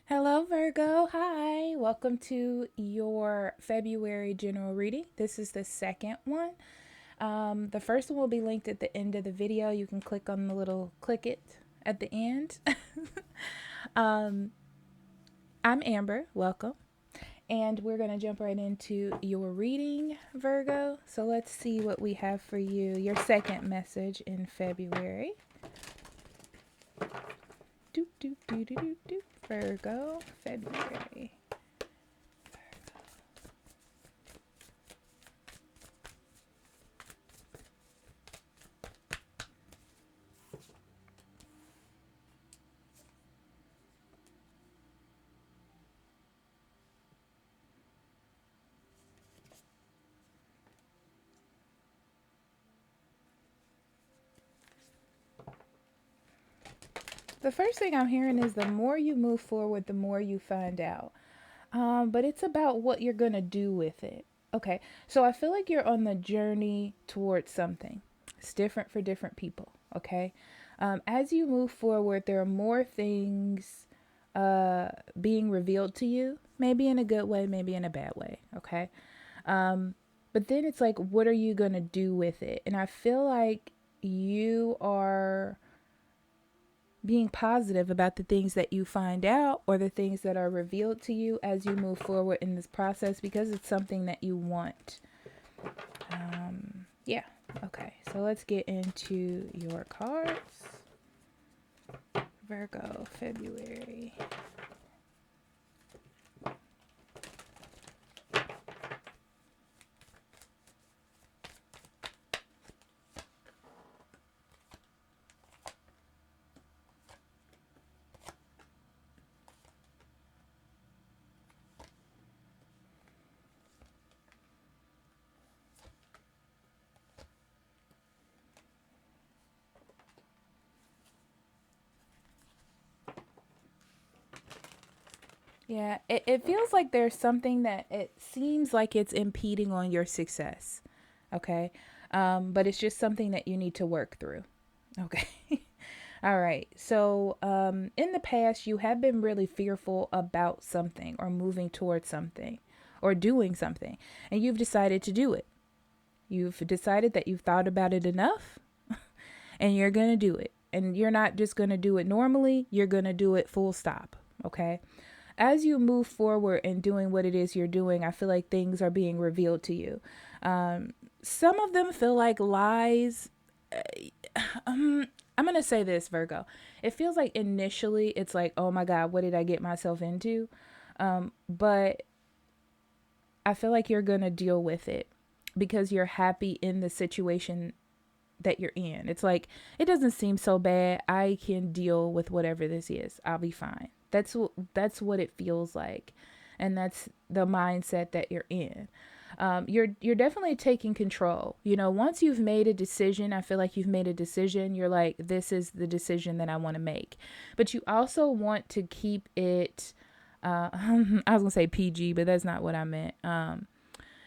Hello, Virgo. Hi. Welcome to your February general reading. This is the second one. The first one will be linked at the end of the video. You can click on the little click it at the end. um, I'm Amber. Welcome. And we're going to jump right into your reading, Virgo. So let's see what we have for you. Your second message in February. Virgo, February. The first thing I'm hearing is the more you move forward, the more you find out. But it's about what you're going to do with it. Okay, so I feel like you're on the journey towards something. It's different for different people. Okay, as you move forward, there are more things being revealed to you, maybe in a good way, maybe in a bad way. Okay, but then it's like, what are you going to do with it? And I feel like you are being positive about the things that you find out or the things that are revealed to you as you move forward in this process because it's something that you want. Yeah. Okay. So let's get into your cards. Virgo, February. Yeah, it feels like there's something that it seems like it's impeding on your success. Okay. But it's just something that you need to work through. Okay. All right. So, in the past, you have been really fearful about something or moving towards something or doing something, and you've decided to do it. You've decided that you've thought about it enough and you're going to do it. And you're not just going to do it normally, you're going to do it full stop. Okay. As you move forward and doing what it is you're doing, I feel like things are being revealed to you. Some of them feel like lies. I'm going to say this, Virgo. It feels like initially it's like, oh my God, what did I get myself into? But I feel like you're going to deal with it because you're happy in the situation that you're in. It's like, it doesn't seem so bad. I can deal with whatever this is. I'll be fine. That's what it feels like. And that's the mindset that you're in. You're definitely taking control. You know, once you've made a decision, I feel like you've made a decision. You're like, this is the decision that I want to make. But you also want to keep it. I was gonna say PG, but that's not what I meant.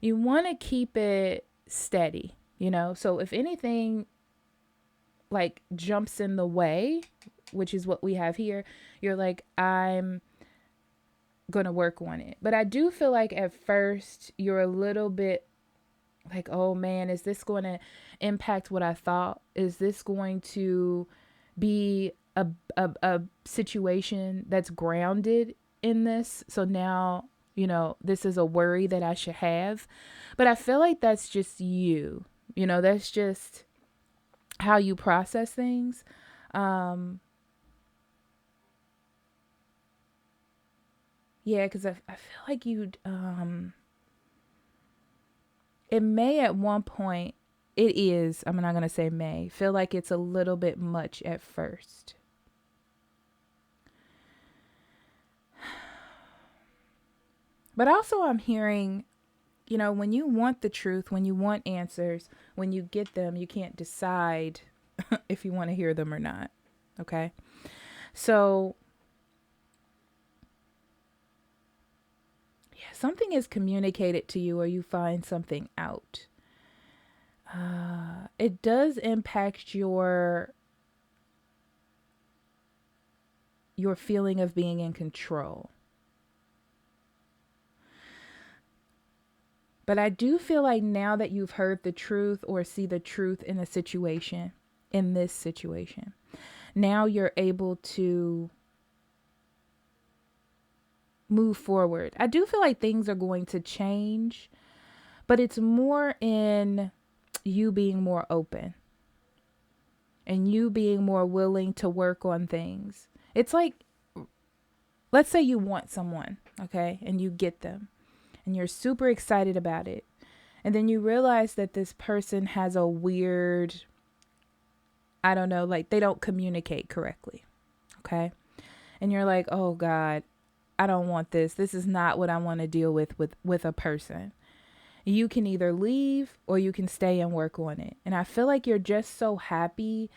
You want to keep it steady. You know, so if anything like jumps in the way, which is what we have here, you're like, I'm gonna work on it. But I do feel like at first you're a little bit like, oh man, is this going to impact what I thought? Is this going to be a situation that's grounded in this? So now, you know, this is a worry that I should have. But I feel like that's just you. You know, that's just how you process things. Um, yeah, because I feel like it may at one point, it is, I'm not going to say may, feel like it's a little bit much at first. But also, I'm hearing, you know, when you want the truth, when you want answers, when you get them, you can't decide if you want to hear them or not. Okay. So, yeah, something is communicated to you or you find something out. It does impact your your feeling of being in control. But I do feel like now that you've heard the truth or see the truth in a situation, in this situation, now you're able to move forward. I do feel like things are going to change, but it's more in you being more open and you being more willing to work on things. It's like, let's say you want someone, okay, and you get them and you're super excited about it. And then you realize that this person has a weird, I don't know, like they don't communicate correctly. Okay. And you're like, oh God, I don't want this. This is not what I want to deal with a person. You can either leave or you can stay and work on it. And I feel like you're just so happy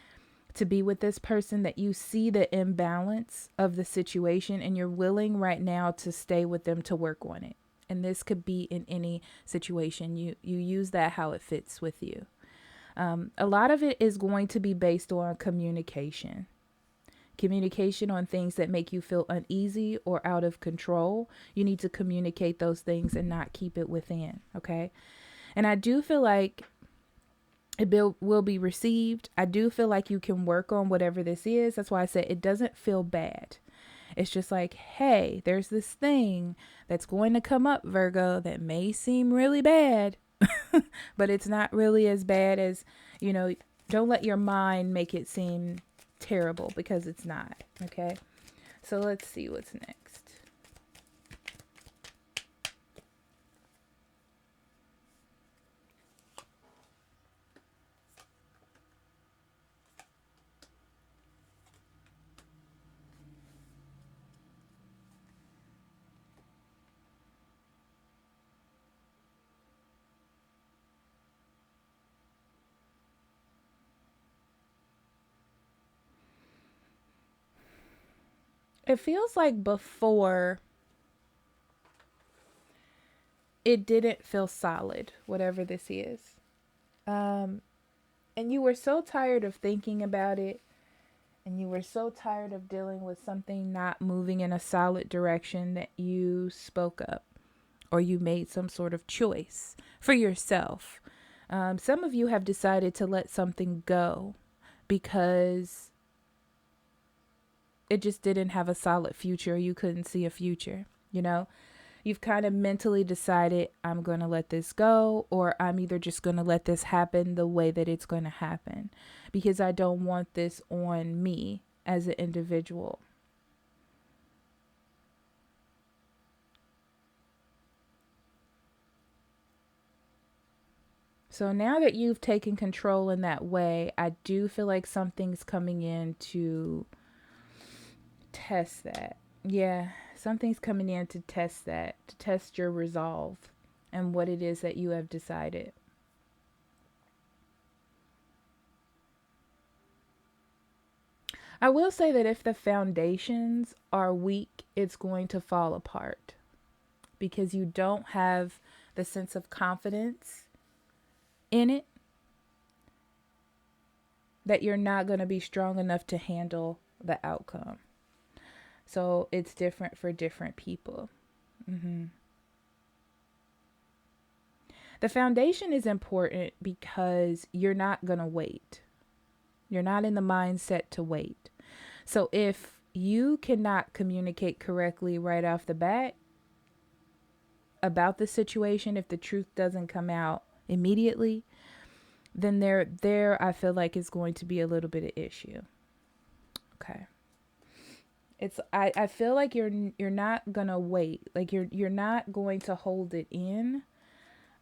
to be with this person that you see the imbalance of the situation and you're willing right now to stay with them to work on it. And this could be in any situation. You use that how it fits with you. A lot of it is going to be based on communication. Communication on things that make you feel uneasy or out of control. You need to communicate those things and not keep it within. Okay. And I do feel like it will be received. I do feel like you can work on whatever this is. That's why I said it doesn't feel bad. It's just like, hey, there's this thing that's going to come up, Virgo, that may seem really bad, but it's not really as bad as, don't let your mind make it seem terrible because it's not. Okay. So let's see what's next. It feels like before it didn't feel solid, whatever this is. And you were so tired of thinking about it, and you were so tired of dealing with something not moving in a solid direction that you spoke up or you made some sort of choice for yourself. Some of you have decided to let something go because it just didn't have a solid future. You couldn't see a future, You've kind of mentally decided, I'm going to let this go, or I'm either just going to let this happen the way that it's going to happen because I don't want this on me as an individual. So now that you've taken control in that way, I do feel like something's coming in to test that. Yeah, something's coming in to test that, to test your resolve and what it is that you have decided. I will say that if the foundations are weak, it's going to fall apart because you don't have the sense of confidence in it, that you're not going to be strong enough to handle the outcome. So it's different for different people. The foundation is important because you're not going to wait. You're not in the mindset to wait. So if you cannot communicate correctly right off the bat about the situation, if the truth doesn't come out immediately, then there I feel like is going to be a little bit of issue. Okay. I feel like you're not gonna wait. Like you're not going to hold it in.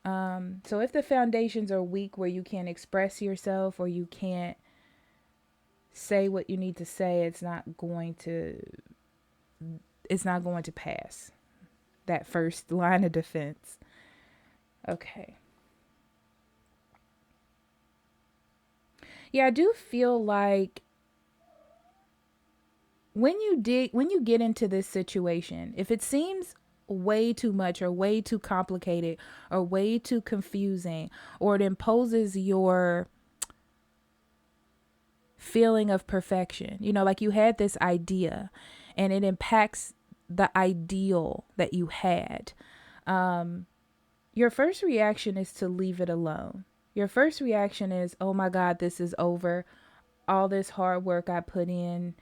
So if the foundations are weak where you can't express yourself or you can't say what you need to say, it's not going to pass that first line of defense. Okay. Yeah, I do feel like when you get into this situation, if it seems way too much or way too complicated or way too confusing, or it imposes your feeling of perfection, like you had this idea and it impacts the ideal that you had. Your first reaction is to leave it alone. Your first reaction is, oh my God, this is over. All this hard work I put in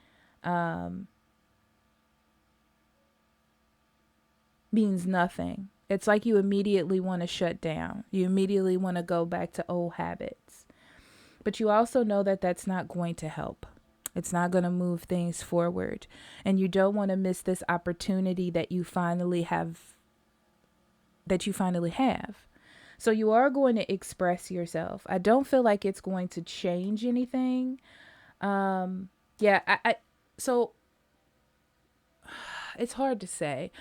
means nothing. It's like you immediately want to shut down. You immediately want to go back to old habits. But you also know that that's not going to help. It's not going to move things forward. And you don't want to miss this opportunity that you finally have. So you are going to express yourself. I don't feel like it's going to change anything. So it's hard to say.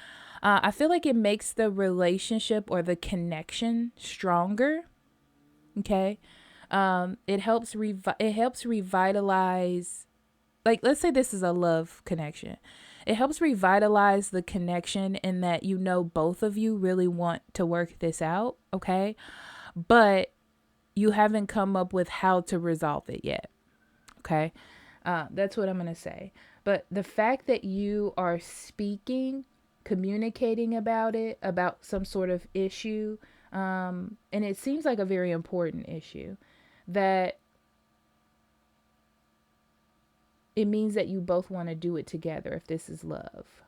I feel like it makes the relationship or the connection stronger. Okay. It helps revitalize, like, let's say this is a love connection. It helps revitalize the connection in that, you know, both of you really want to work this out. Okay. But you haven't come up with how to resolve it yet. Okay. That's what I'm going to say. But the fact that you are speaking, communicating about it, about some sort of issue, and it seems like a very important issue, that it means that you both want to do it together if this is love.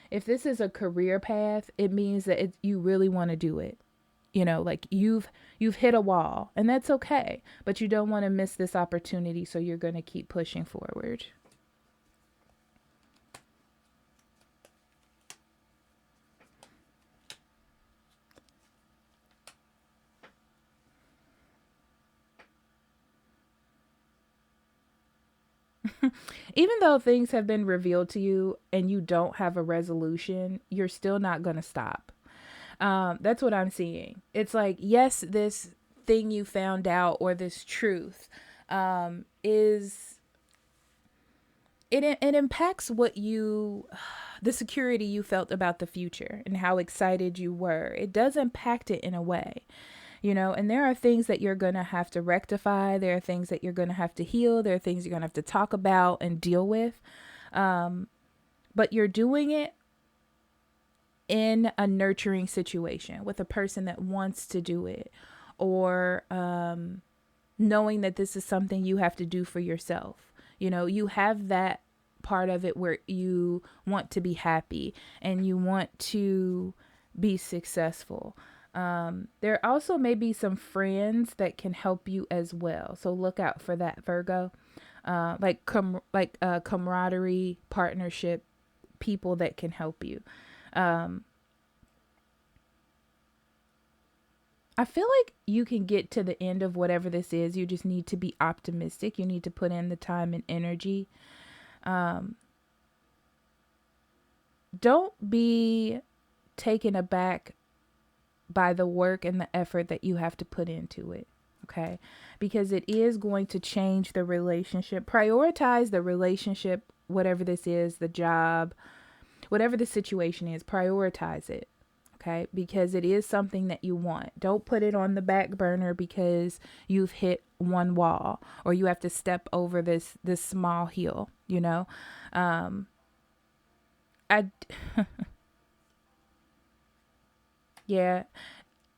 If this is a career path, it means that you really want to do it. You know, like you've hit a wall, and that's okay, but you don't want to miss this opportunity, so you're going to keep pushing forward. Even though things have been revealed to you and you don't have a resolution, you're still not going to stop. That's what I'm seeing. It's like, yes, this thing you found out, or this truth, is it impacts the security you felt about the future and how excited you were. It does impact it in a way. You know, and there are things that you're going to have to rectify. There are things that you're going to have to heal. There are things you're going to have to talk about and deal with. But you're doing it in a nurturing situation with a person that wants to do it, or knowing that this is something you have to do for yourself. You know, you have that part of it where you want to be happy and you want to be successful. There also may be some friends that can help you as well. So look out for that, Virgo. Camaraderie, partnership, people that can help you. I feel like you can get to the end of whatever this is. You just need to be optimistic. You need to put in the time and energy. Don't be taken aback by the work and the effort that you have to put into it. Okay. Because it is going to change the relationship. Prioritize the relationship, whatever this is, the job, whatever the situation is, prioritize it. Okay. Because it is something that you want. Don't put it on the back burner because you've hit one wall or you have to step over this small hill, you know? Yeah.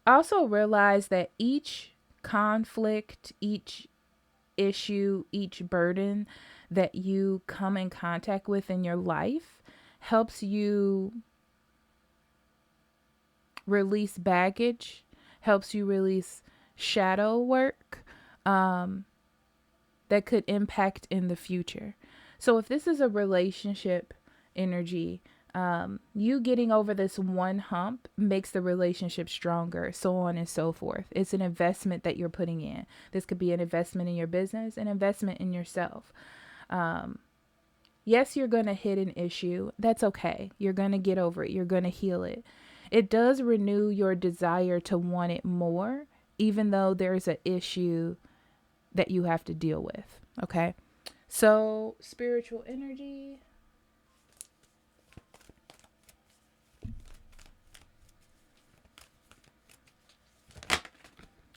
Also realize that each conflict, each issue, each burden that you come in contact with in your life helps you release baggage, helps you release shadow work that could impact in the future. So if this is a relationship energy, you getting over this one hump makes the relationship stronger, so on and so forth. It's an investment that you're putting in. This could be an investment in your business, an investment in yourself. Yes, you're going to hit an issue. That's okay. You're going to get over it. You're going to heal it. It does renew your desire to want it more, even though there's an issue that you have to deal with. Okay. So spiritual energy.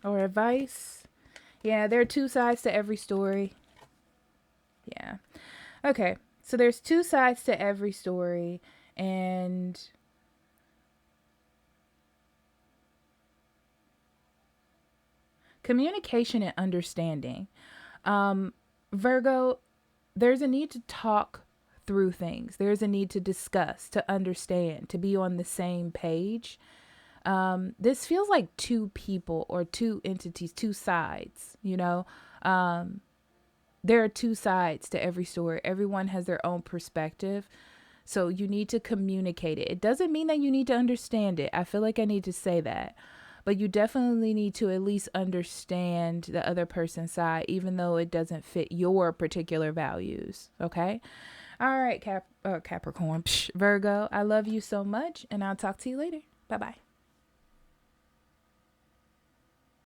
Or advice. Yeah, there are two sides to every story. Yeah. Okay. So there's two sides to every story, and communication and understanding. Virgo, there's a need to talk through things. There's a need to discuss, to understand, to be on the same page. This feels like two people or two entities, two sides, you know. There are two sides to every story. Everyone has their own perspective. So you need to communicate it. It doesn't mean that you need to understand it. I feel like I need to say that. But you definitely need to at least understand the other person's side, even though it doesn't fit your particular values. Okay? All right, Capricorn, Virgo, I love you so much, and I'll talk to you later. Bye-bye.